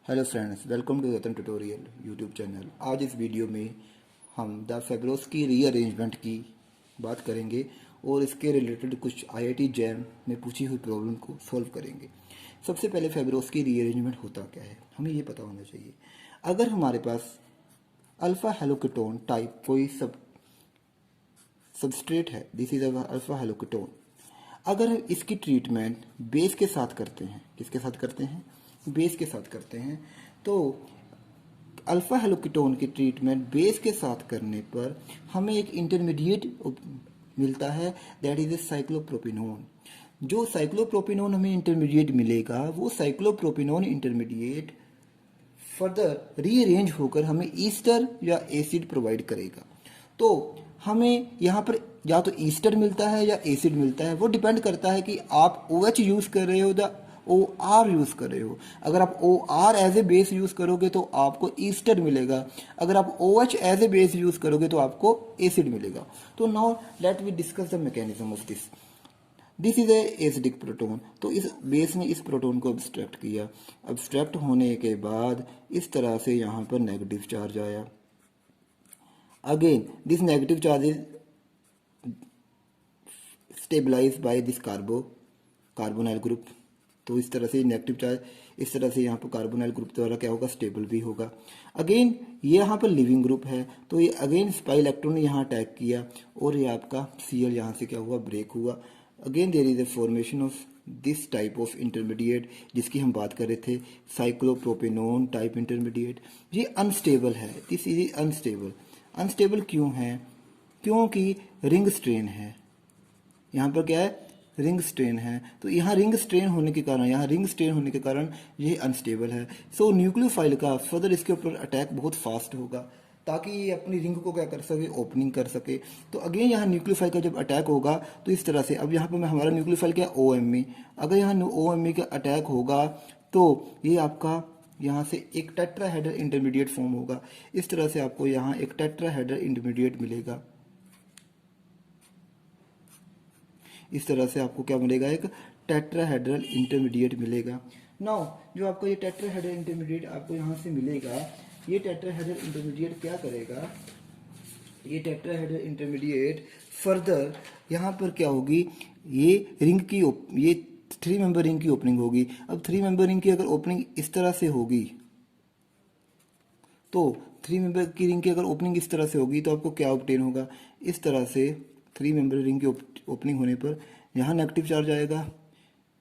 Hello friends, welcome to Ratan tutorial YouTube channel. आज इस video में हम द फेब्रोस्की रीअरेंजमेंट की बात करेंगे और इसके रिलेटेड कुछ आईआईटी जैम में पूछी हुई प्रॉब्लम को सॉल्व करेंगे। सबसे पहले फेब्रोस्की रीअरेंजमेंट होता क्या है, हमें ये पता होना चाहिए। अगर हमारे पास अल्फ़ा हेलोकेटोन टाइप कोई सबस्ट्रेट है, दिस इज अल्फ़ा हेलोकेटोन। अगर हम इसकी ट्रीटमेंट बेस के साथ करते हैं, किसके साथ करते हैं? बेस के साथ करते हैं। तो अल्फ़ा हेलोकेटोन की ट्रीटमेंट बेस के साथ करने पर हमें एक इंटरमीडिएट मिलता है, दैट इज ए साइक्लोप्रोपिनोन। जो साइक्लोप्रोपिनोन हमें इंटरमीडिएट मिलेगा, वो साइक्लोप्रोपिनोन इंटरमीडिएट फर्दर रीअरेंज होकर हमें ईस्टर या एसिड प्रोवाइड करेगा। तो हमें यहाँ पर या तो ईस्टर मिलता है या एसिड मिलता है, वो डिपेंड करता है कि आप OH यूज़ कर रहे हो या OR यूज़ कर रहे हो। अगर आप OR as a base use करोगे तो आपको ईस्टर मिलेगा, अगर आप OH as a base use करोगे तो आपको एसिड मिलेगा। तो now let we discuss the mechanism of this is a acidic proton. तो इस बेस ने इस प्रोटोन को अब्स्ट्रैक्ट किया। अब्स्ट्रैक्ट होने के बाद इस तरह से यहाँ पर नेगेटिव चार्ज आया। Again this negative charge is stabilise by this carbonyl group. तो इस तरह से नेगेटिव चार्ज इस तरह से यहाँ पर कार्बोनाइल ग्रुप द्वारा क्या होगा, स्टेबल भी होगा। अगेन ये यहाँ पर लिविंग ग्रुप है, तो ये अगेन स्पाई इलेक्ट्रॉन ने यहाँ अटैक किया और ये आपका Cl यहाँ से क्या हुआ, ब्रेक हुआ। Again there is a formation of this type of intermediate जिसकी हम बात कर रहे थे, साइक्लोप्रोपेनोन टाइप इंटरमीडिएट। ये अनस्टेबल है, दिस इज अनस्टेबल। अनस्टेबल क्यों है? क्योंकि रिंग स्ट्रेन है। यहाँ पर क्या है, रिंग स्ट्रेन है। तो यहाँ रिंग स्ट्रेन होने के कारण ये अनस्टेबल है। सो न्यूक्लियोफाइल का फर्दर इसके ऊपर अटैक बहुत फास्ट होगा ताकि ये अपनी रिंग को क्या कर सके, ओपनिंग कर सके। तो अगेन यहाँ न्यूक्लियोफाइल का जब अटैक होगा तो इस तरह से, अब यहाँ पर हमारा न्यूक्लियोफाइल क्या, OMe। अगर यहाँ OMe का अटैक होगा तो ये आपका यहाँ से एक टेट्राहेड्रल इंटरमीडिएट फॉर्म होगा। इस तरह से आपको यहाँ एक टेट्राहेड्रल इंटरमीडिएट मिलेगा। इस तरह से आपको क्या मिलेगा, एक टेट्राहेड्रल इंटरमीडिएट मिलेगा। नाउ जो आपको ये टेट्राहेड्रल इंटरमीडिएट आपको यहाँ से मिलेगा, ये टेट्राहेड्रल इंटरमीडिएट क्या करेगा, ये टेट्राहेड्रल इंटरमीडिएट फर्दर यहाँ पर क्या होगी, ये रिंग की ये 3 मेंबर रिंग की ओपनिंग होगी। अब 3 मेंबर रिंग की अगर ओपनिंग इस तरह से होगी, तो 3 मेंबर की रिंग की अगर ओपनिंग इस तरह से होगी तो आपको क्या ऑब्टेन होगा, इस तरह से 3 मेंबर रिंग की ओपनिंग होने पर यहाँ नेगेटिव चार्ज आएगा।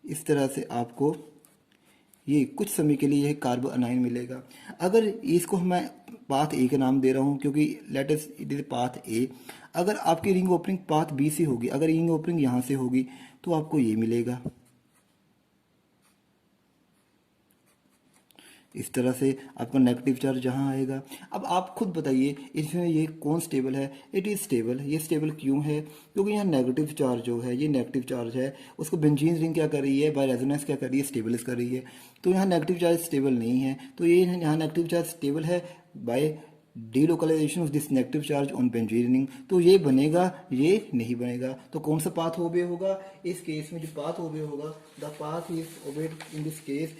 इस तरह से आपको ये कुछ समय के लिए यह कार्बो अनाइन मिलेगा। अगर इसको मैं पाथ ए का नाम दे रहा हूँ क्योंकि let us it is path ए। अगर आपकी रिंग ओपनिंग पाथ बी से होगी, अगर रिंग ओपनिंग यहाँ से होगी तो आपको ये मिलेगा। इस तरह से आपका नेगेटिव चार्ज जहाँ आएगा। अब आप खुद बताइए इसमें ये कौन स्टेबल है? It is stable. ये स्टेबल क्यों है? क्योंकि यहाँ नेगेटिव चार्ज जो है, ये नेगेटिव चार्ज है, उसको बेंजीन रिंग क्या कर रही है, बाय रेजोनेंस क्या कर रही है, स्टेबलाइज कर रही है। तो यहाँ नेगेटिव चार्ज स्टेबल नहीं है, तो ये यहाँ नेगेटिव चार्ज स्टेबल है by delocalisation of this negative charge on benzene ring. तो ये बनेगा, ये नहीं बनेगा। तो कौन सा पाथ ओबे होगा इस केस में? जो पाथ ओबे होगा, the path is obeyed in this case,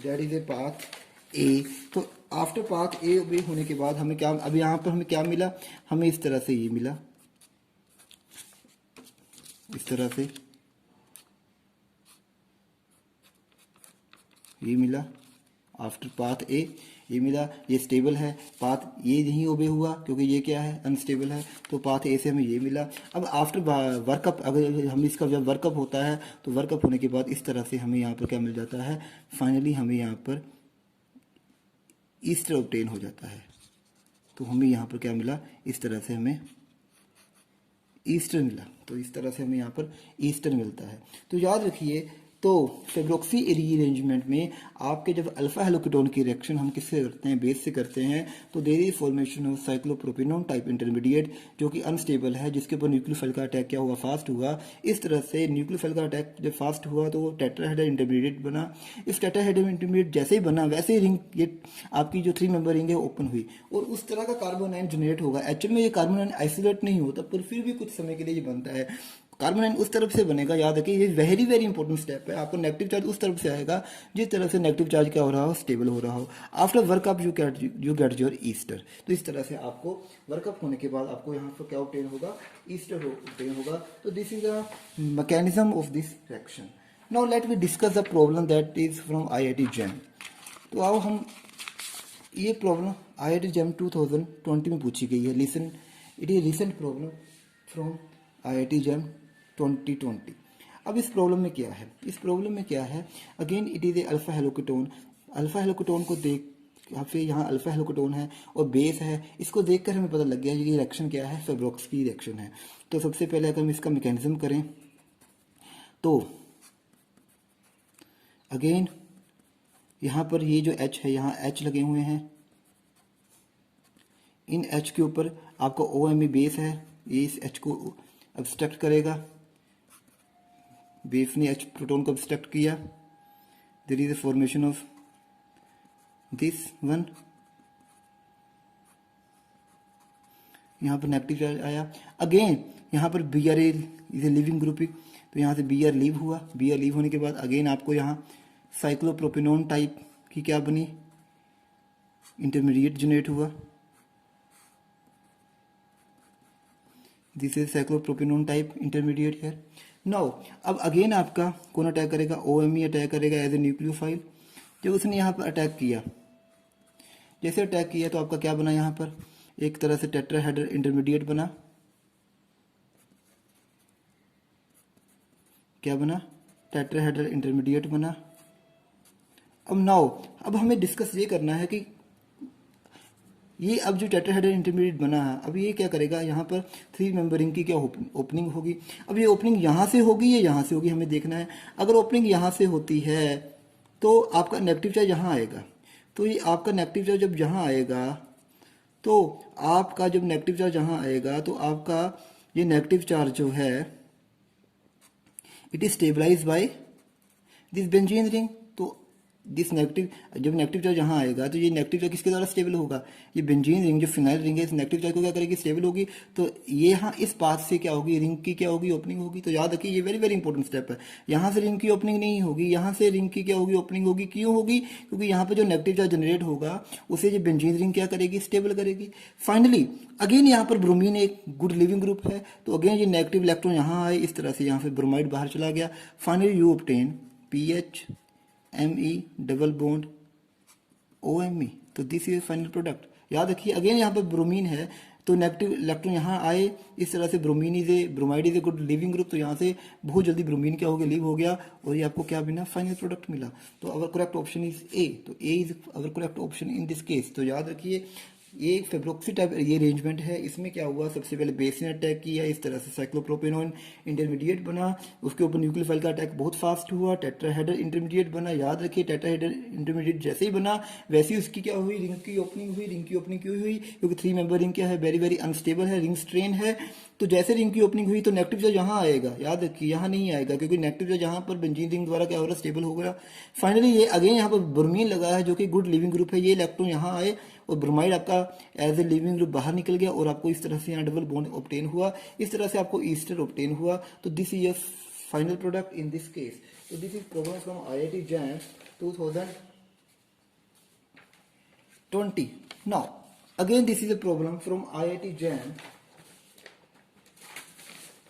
that is a path A. तो आफ्टर पाथ ए ओबे होने के बाद हमें क्या, अब यहाँ पर हमें क्या मिला, हमें इस तरह से ये मिला, इस तरह से ये मिला। आफ्टर पाथ ए ये मिला, ये स्टेबल है। पाथ ये नहीं ओबे हुआ क्योंकि ये क्या है, अनस्टेबल है। तो पाथ ए से हमें ये मिला। अब आफ्टर वर्कअप, अगर हम इसका जब वर्कअप होता है तो वर्कअप होने के बाद इस तरह से हमें यहाँ पर क्या मिल जाता है, फाइनली हमें यहाँ पर ईस्टर ऑब्टेन हो जाता है। तो हमें यहाँ पर क्या मिला, इस तरह से हमें ईस्टर मिला। तो इस तरह से हमें यहाँ पर ईस्टर मिलता है। तो याद रखिए, तो फेब्रोक्सी रीअरेंजमेंट में आपके जब अल्फा हेलोकेटोन की रिएक्शन हम किससे करते हैं, बेस से करते हैं, तो there is formation of cyclopropanone type intermediate जो कि अनस्टेबल है, जिसके ऊपर न्यूक्लियोफाइल का अटैक क्या हुआ, फास्ट हुआ। इस तरह से न्यूक्लियोफाइल का अटैक जब फास्ट हुआ तो वो टेट्राहेड्रल इंटरमीडिएट बना। इस टेट्राहेड्रल इंटरमीडिएट जैसे ही बना वैसे ही रिंग, ये आपकी जो 3 मेंबर रिंग है ओपन हुई और उस तरह का कार्बन आयन जनरेट होगा। एक्चुअल में ये कार्बन आयन आइसोलेट नहीं होता, पर फिर भी कुछ समय के लिए ये बनता है। कार्बन आयन उस तरफ से बनेगा, याद रखिए ये वेरी वेरी इंपॉर्टेंट स्टेप है। आपको नेगेटिव चार्ज उस तरफ से आएगा जिस तरफ से नेगेटिव चार्ज क्या हो रहा हो, स्टेबल हो रहा हो। After workup you get your Easter. तो इस तरह से आपको वर्कअप होने के बाद आपको यहाँ पर क्या ऑब्टेन होगा, ईस्टर ऑब्टेन होगा। तो this is the mechanism of this reaction. Now let we discuss the problem that is from IIT JAM. तो आओ हम ये प्रॉब्लम IIT जैम 2020 में पूछी गई है। Listen, it is recent problem from IIT JAM 2020। अब इस प्रॉब्लम में क्या है, इस प्रॉब्लम में क्या है, again it is a alpha haloketone. Alpha haloketone को देख, यहाँ अल्फा हेलोकीटोन है और बेस है, इसको देखकर हमें पता लग गया ये रिएक्शन क्या है, फेब्रोक्स की रिएक्शन है। तो सबसे पहले अगर हम इसका मैकेनिज्म करें तो अगेन यहाँ पर ये जो H है, यहाँ H लगे हुए हैं, इन H के ऊपर आपका OMe बेस है, ये इस H को अब्स्ट्रैक्ट करेगा, बेस ने H प्रोटॉन को अब्स्ट्रैक्ट किया, there is a formation of this one, यहाँ पर नेगेटिव चार्ज आया। अगेन यहाँ पर Br is a leaving group, तो यहाँ से Br लीव हुआ, Br लीव होने के बाद अगेन आपको यहाँ साइक्लोप्रोपेनोन टाइप की क्या बनी, इंटरमीडिएट जनरेट हुआ, दिस इज साइक्लोप्रोपेनोन टाइप इंटरमीडिएट है। नाउ अब अगेन आपका कौन अटैक करेगा, OMe अटैक करेगा एज ए न्यूक्लियोफाइल। जब उसने यहाँ पर अटैक किया, जैसे अटैक किया तो आपका क्या बना, यहाँ पर एक तरह से टेट्राहेड्रल इंटरमीडिएट बना, क्या बना, टेट्राहेड्रल इंटरमीडिएट बना। अब नाउ अब हमें डिस्कस ये करना है कि ये अब जो टेट्राहेड्रल इंटरमीडिएट बना है, अब ये क्या करेगा, यहाँ पर 3 मेंबर रिंग की क्या ओपनिंग होगी। अब ये ओपनिंग यहाँ से होगी या यहाँ से होगी, हमें देखना है। अगर ओपनिंग यहाँ से होती है तो आपका नेगेटिव चार्ज यहाँ आएगा, तो ये आपका नेगेटिव चार्ज जब यहाँ आएगा, तो आपका जब नेगेटिव चार्ज यहाँ आएगा तो आपका ये नेगेटिव चार्ज जो है it is stabilise by this benzene ring. तो दिस नेगेटिव, जब नेगेटिव चार्ज यहाँ आएगा तो ये नेगेटिव चार्ज किसके द्वारा स्टेबल होगा, ये बेंजीन रिंग जो फिनाइल रिंग है इस नेगेटिव चार्ज को क्या करेगी, स्टेबल होगी। तो ये यहाँ इस पाथ से क्या होगी, रिंग की क्या होगी, ओपनिंग होगी। तो याद रखिए ये वेरी वेरी इंपॉर्टेंट स्टेप है। यहाँ से रिंग की ओपनिंग नहीं होगी, यहाँ से रिंग की क्या होगी, ओपनिंग होगी। क्यों होगी, क्योंकि यहाँ पे जो नेगेटिव चार्ज जनरेट होगा उसे जो बेंजीन रिंग क्या करेगी, स्टेबल करेगी। फाइनली अगेन यहाँ पर ब्रोमीन एक गुड लिविंग ग्रुप है, तो अगेन ये नेगेटिव इलेक्ट्रॉन यहाँ आए, इस तरह से यहाँ से ब्रोमाइड बाहर चला गया। Finally you obtain PH Me double bond OMe। तो दिस इज फाइनल प्रोडक्ट। याद रखिए अगेन यहाँ पर ब्रोमीन है, तो नेगेटिव इलेक्ट्रॉन यहाँ आए, इस तरह से bromine is a, bromide is a good living group, तो यहाँ से बहुत जल्दी ब्रोमीन क्या हो गया, लीव हो गया, और ये आपको क्या मिला, फाइनल प्रोडक्ट मिला। तो अवर करेक्ट ऑप्शन इज A। तो A is our correct option in this case. तो याद रखिए ये फेब्रोक्सी टाइप ये अरेंजमेंट है। इसमें क्या हुआ, सबसे पहले बेस ने अटैक किया, इस तरह से साइक्लोप्रोपेनोन इंटरमीडिएट बना, उसके ऊपर न्यूक्लियोफाइल का अटैक बहुत फास्ट हुआ, टेट्राहेड्रल इंटरमीडिएट बना। याद रखिए टेट्राहेड्रल इंटरमीडिएट जैसे ही बना वैसे ही उसकी क्या हुई, रिंग की ओपनिंग हुई। रिंग की ओपनिंग क्यों हुई, क्योंकि 3 मेंबर रिंग क्या है, वेरी वेरी अनस्टेबल है, रिंग स्ट्रेन है। तो जैसे रिंग की ओपनिंग हुई तो नेगेटिव चार्ज यहाँ आएगा, याद रखिए यहाँ नहीं आएगा, क्योंकि नेगेटिव चार्ज यहाँ पर बेंजीन रिंग द्वारा क्या हो रहा है, स्टेबल हो गया। फाइनली ये अगेन यहाँ पर ब्रोमीन लगा है जो कि गुड लिविंग ग्रुप है, ये इलेक्ट्रॉन यहाँ आए और ब्रोमाइड आपका एज ए लिविंग ग्रुप बाहर निकल गया, और आपको इस तरह से यहाँ डबल बॉन्ड ऑब्टेन हुआ, इस तरह से आपको ईस्टर ऑब्टेन हुआ। तो this is your final product in this case. तो this is problem from IIT JAM 2020। Now again this is a problem from IIT JAM,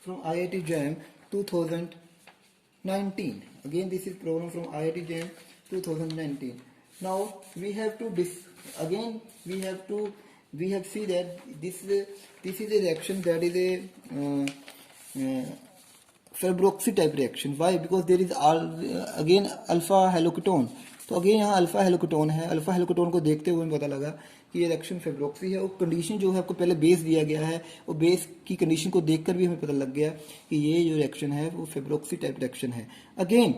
from IIT Jam 2019. Again this is problem from IIT Jam 2019. Now we have to we have see that this is a reaction that is a Favorskii type reaction. Why, because there is again alpha haloketone. तो again यहाँ alpha हेलोकीटोन है, alpha haloketone को देखते हुए हमें पता लगा कि ये रिएक्शन फेब्रोक्सी है। और कंडीशन जो है आपको पहले बेस दिया गया है, और बेस की कंडीशन को देखकर भी हमें पता लग गया कि ये जो रिएक्शन है वो फेब्रोक्सी टाइप रिएक्शन है। अगेन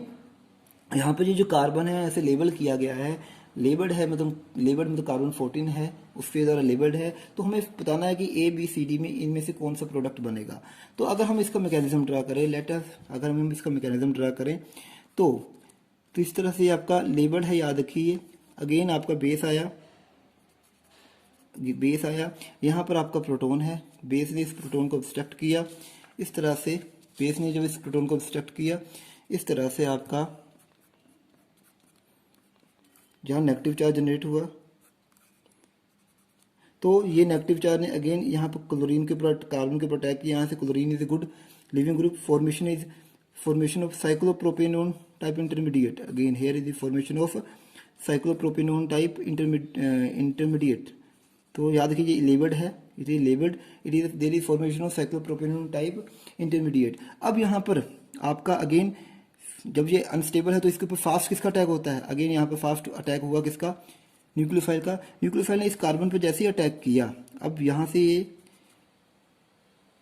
यहाँ पर ये जो कार्बन है ऐसे लेबल किया गया है, लेबल्ड है मतलब कार्बन 14 है उसके द्वारा लेबल्ड है। तो हमें बताना है कि ABCD में इनमें से कौन सा प्रोडक्ट बनेगा। तो अगर हम इसका मैकेनिज्म ड्रा करें, अगर हम इसका मैकेनिज्म ड्रा करें तो इस तरह से आपका लेबल्ड है, याद रखिए। अगेन आपका बेस आया, यहाँ पर आपका प्रोटॉन है, बेस ने इस प्रोटॉन को ऑब्स्ट्रक्ट किया, इस तरह से बेस ने जब इस प्रोटॉन को ऑब्स्ट्रक्ट किया, इस तरह से आपका जहाँ नेगेटिव चार्ज जनरेट हुआ, तो ये नेगेटिव चार्ज ने अगेन यहाँ पर क्लोरीन के ऊपर, कार्बन के ऊपर अटैक किया। यहाँ से chlorine is a good leaving group, formation of cyclopropanone type intermediate. Again here is the formation of cyclopropanone type intermediate. तो याद रखिए ये लेबल्ड है, it is labelled, it is there is formation of cyclopropanone type intermediate. अब यहाँ पर आपका again जब ये अनस्टेबल है तो इसके ऊपर फास्ट किसका अटैक होता है? अगेन यहाँ पर फास्ट अटैक हुआ किसका? न्यूक्लियोफाइल का। न्यूक्लियोफाइल ने इस कार्बन पर जैसे ही अटैक किया, अब यहाँ से ये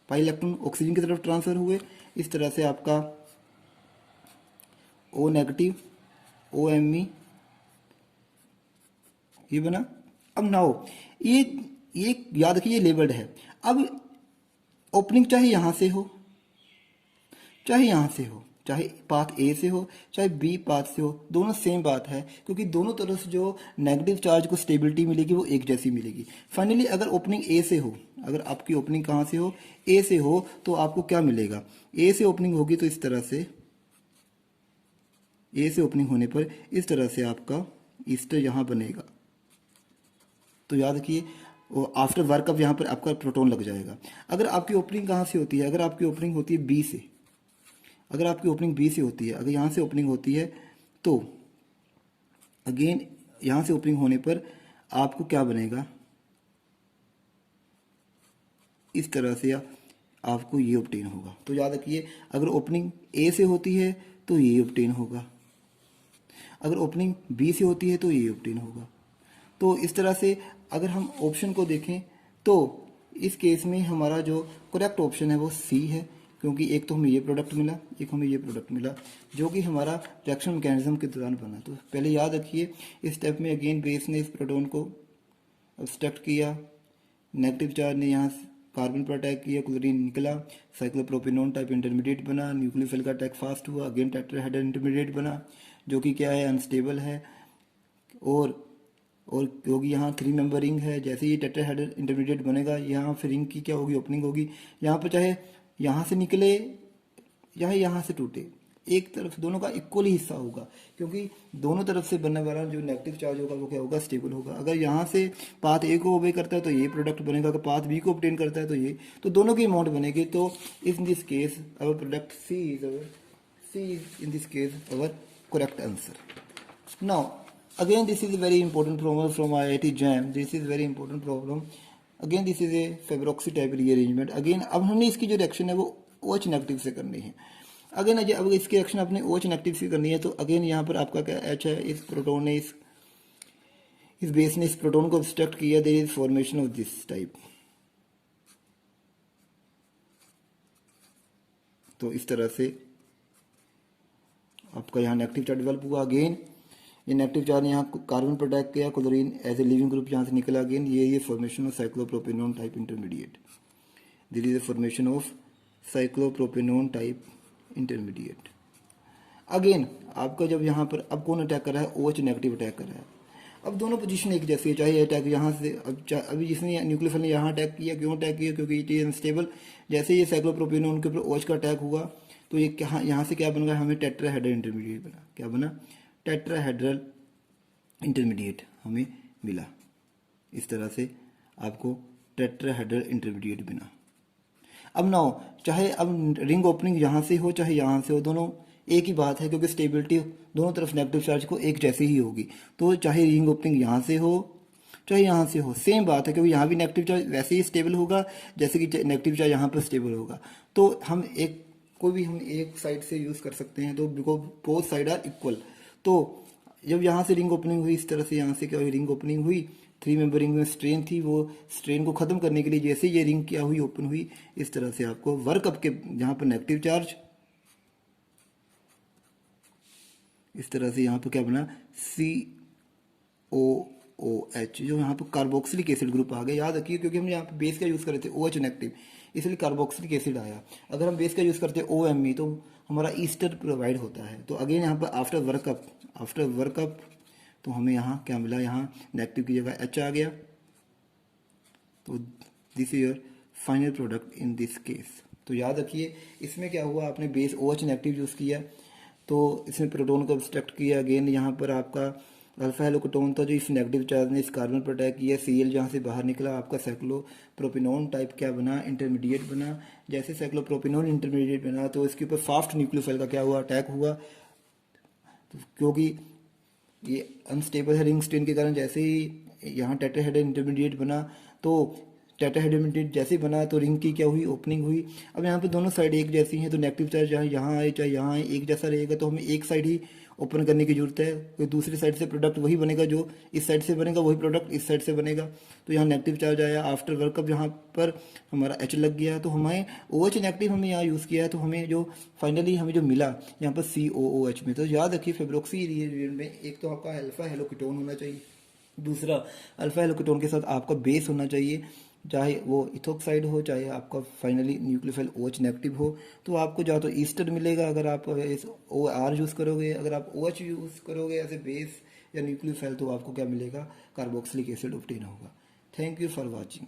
पाई इलेक्ट्रॉन ऑक्सीजन की तरफ ट्रांसफर हुए। इस तरह से आपका O नेगेटिव OMe ये बना। अब नाउ ये याद रखिए ये लेबल्ड है। अब ओपनिंग चाहे यहां से हो, चाहे यहां से हो, चाहे पाथ ए से हो, चाहे बी पाथ से हो, दोनों सेम बात है, क्योंकि दोनों तरफ से जो नेगेटिव चार्ज को स्टेबिलिटी मिलेगी वो एक जैसी मिलेगी। फाइनली अगर ओपनिंग ए से हो, अगर आपकी ओपनिंग कहाँ से हो? ए से हो, तो आपको क्या मिलेगा? ए से ओपनिंग होगी तो इस तरह से, ए से ओपनिंग होने पर इस तरह से आपका ईस्टर यहाँ बनेगा। तो याद रखिए आफ्टर वर्कअप यहाँ पर आपका प्रोटॉन लग जाएगा। अगर आपकी ओपनिंग कहाँ से होती है? अगर आपकी ओपनिंग होती है बी से, अगर आपकी ओपनिंग बी से होती है, अगर यहाँ से ओपनिंग होती है तो अगेन यहाँ से ओपनिंग होने पर आपको क्या बनेगा? इस तरह से आपको ये ऑब्टेन होगा। तो याद रखिए अगर ओपनिंग ए से होती है तो ये ऑब्टेन होगा, अगर ओपनिंग बी से होती है तो ये ऑब्टेन होगा। तो इस तरह से अगर हम ऑप्शन को देखें तो इस केस में हमारा जो करेक्ट ऑप्शन है वो सी है, क्योंकि एक तो हमें ये प्रोडक्ट मिला, एक हमें ये प्रोडक्ट मिला, जो कि हमारा रिएक्शन मैकेनिज्म के दौरान बना। तो पहले याद रखिए इस स्टेप में अगेन बेस ने इस प्रोटॉन को ऑब्स्ट्रक्ट किया, नेगेटिव चार्ज ने यहाँ कार्बन पर अटैक किया, क्लोरीन निकला, साइक्लोप्रोपेनोन टाइप इंटरमीडिएट बना, न्यूक्लियोफिल का अटैक फास्ट हुआ, अगेन टेट्राहेड्रल इंटरमीडिएट बना, जो कि क्या है? अनस्टेबल है। और क्योंकि यहाँ 3 मेंबर रिंग है, जैसे ये टेट्राहेड्रल इंटरमीडिएट बनेगा, यहाँ फिर रिंग की क्या होगी? ओपनिंग होगी। यहाँ पर चाहे यहाँ से निकले या यहाँ से टूटे, एक तरफ दोनों का इक्वल ही हिस्सा होगा, क्योंकि दोनों तरफ से बनने वाला जो नेगेटिव चार्ज होगा वो क्या होगा? स्टेबल होगा। अगर यहाँ से पाथ ए को ओबे करता है तो ये प्रोडक्ट बनेगा, अगर पाथ बी को ऑब्टेन करता है तो ये, तो दोनों की अमाउंट बनेगी। तो in this case our product C is in this case our correct answer. Now again this is a very important problem from IIT JAM. This is very important problem. Again this is a Fibroxy type rearrangement. Again अब हमने इसकी जो reaction है वो OH negative से करनी है। Again अब इसकी रिएक्शन अपने OH नेगेटिव से करनी है, तो अगेन यहाँ पर आपका क्या H है? इस प्रोटोन ने इस बेस ने इस प्रोटोन को ऑब्स्ट्रक्ट किया, there is formation of this type. तो इस तरह से आपका यहाँ नेगेटिव चार्ज डेवलप हुआ। अगेन ये नेगेटिव चार्ज ने यहाँ कार्बन पर अटैक किया, chlorine as a leaving group यहाँ से निकला। अगेन ये formation of cyclopropanone type intermediate, this is the formation of cyclopropanone type intermediate. Again आपका जब यहाँ पर अब कौन अटैक कर रहा है? OH नेगेटिव अटैक कर रहा है। अब दोनों पोजीशन एक जैसी है, चाहे अटैक यहाँ से, अभी जिसने न्यूक्लियोफिल ने यहाँ अटैक किया, क्यों अटैक किया? क्योंकि इट इज अनस्टेबल। जैसे ये साइक्लोप्रोपेनोन के ऊपर OH का अटैक हुआ तो ये क्या यहाँ से क्या बन गया? हमें टेट्राहेड्रल इंटरमीडिएट बना। क्या बना? टेट्राहेड्रल इंटरमीडिएट हमें मिला। इस तरह से आपको टेट्राहेड्रल इंटरमीडिएट बना। अब नाउ चाहे अब रिंग ओपनिंग यहाँ से हो चाहे यहाँ से हो, दोनों एक ही बात है, क्योंकि स्टेबिलिटी दोनों तरफ नेगेटिव चार्ज को एक जैसी ही होगी। तो चाहे रिंग ओपनिंग यहाँ से हो चाहे यहाँ से हो, सेम बात है, क्योंकि यहाँ भी नेगेटिव चार्ज वैसे ही स्टेबल होगा जैसे कि नेगेटिव चार्ज यहाँ पर स्टेबल होगा। तो हम एक साइड से यूज़ कर सकते हैं, तो because both side are equal. तो जब यहाँ से रिंग ओपनिंग हुई, इस तरह से यहाँ से क्या हुई? रिंग ओपनिंग हुई, 3 मेंबर रिंग में स्ट्रेन थी, वो स्ट्रेन को खत्म करने के लिए जैसे ये रिंग क्या हुई? ओपन हुई। इस तरह से आपको वर्कअप के यहाँ पर नेगेटिव चार्ज, इस तरह से यहाँ पर क्या बना? COOH, जो यहाँ पर कार्बोक्सिलिक एसिड ग्रुप आ गया। याद रखिए क्योंकि हम यहाँ पे बेस का यूज़ कर रहे थे OH नेगेटिव, इसलिए कार्बोक्सिलिक एसिड आया। अगर हम बेस का यूज़ करते हैं OMe तो हमारा ईस्टर प्रोवाइड होता है। तो अगेन यहाँ पर आफ्टर वर्कअप तो हमें यहाँ क्या मिला? यहाँ नेगेटिव की जगह H आ गया। तो this is your final product in this case. तो याद रखिए इसमें क्या हुआ, आपने बेस OH नेगेटिव यूज़ किया तो इसमें प्रोटॉन को ऑब्स्ट्रक्ट किया। अगेन यहाँ पर आपका अल्फा हेलोकेटोन था जो इस नेगेटिव चार्ज ने इस कार्बन पर अटैक किया, Cl जहाँ से बाहर निकला, आपका साइक्लोप्रोपिनोन टाइप क्या बना, इंटरमीडिएट बना। जैसे साइक्लोप्रोपिनोन इंटरमीडिएट बना तो इसके ऊपर फास्ट न्यूक्लियोफाइल का क्या हुआ, अटैक हुआ। तो क्योंकि ये अनस्टेबल है रिंग स्टेन के कारण, जैसे ही यहाँ टेट्राहेड्रल इंटरमीडिएट बना तो टेट्राहेड्रल इंटरमीडिएट जैसे ही बना तो रिंग की क्या हुई, ओपनिंग हुई। अब यहाँ पे दोनों साइड एक जैसी हैं तो नेगेटिव चार्ज चाहे यहाँ आए चाहे यहाँ आए एक जैसा रहेगा, तो हमें एक साइड ही ओपन करने की जरूरत है। कोई दूसरी साइड से प्रोडक्ट वही बनेगा जो इस साइड से बनेगा, वही प्रोडक्ट इस साइड से बनेगा। तो यहाँ नेगेटिव चार्ज आया, आफ्टर वर्कअप यहाँ पर हमारा H लग गया, तो हमें OH नेगेटिव हमने यहाँ यूज़ किया है, तो हमें जो फाइनली हमें जो मिला यहाँ पर COOH में। तो याद रखिए फेब्रोक्सी रिएजेंट में एक तो आपका अल्फा हेलोकेटोन होना चाहिए, दूसरा अल्फा हेलोकेटोन के साथ आपका बेस होना चाहिए, चाहे वो इथोक्साइड हो चाहे आपका फाइनली न्यूक्लियोफाइल OH नेगेटिव हो। तो आपको या तो ईस्टर मिलेगा अगर आप इस OR यूज़ करोगे, अगर आप OH यूज़ करोगे एज ए बेस या न्यूक्लियोफाइल तो आपको क्या मिलेगा, कार्बोक्सिलिक एसिड ऑब्टेन होगा। Thank you for watching.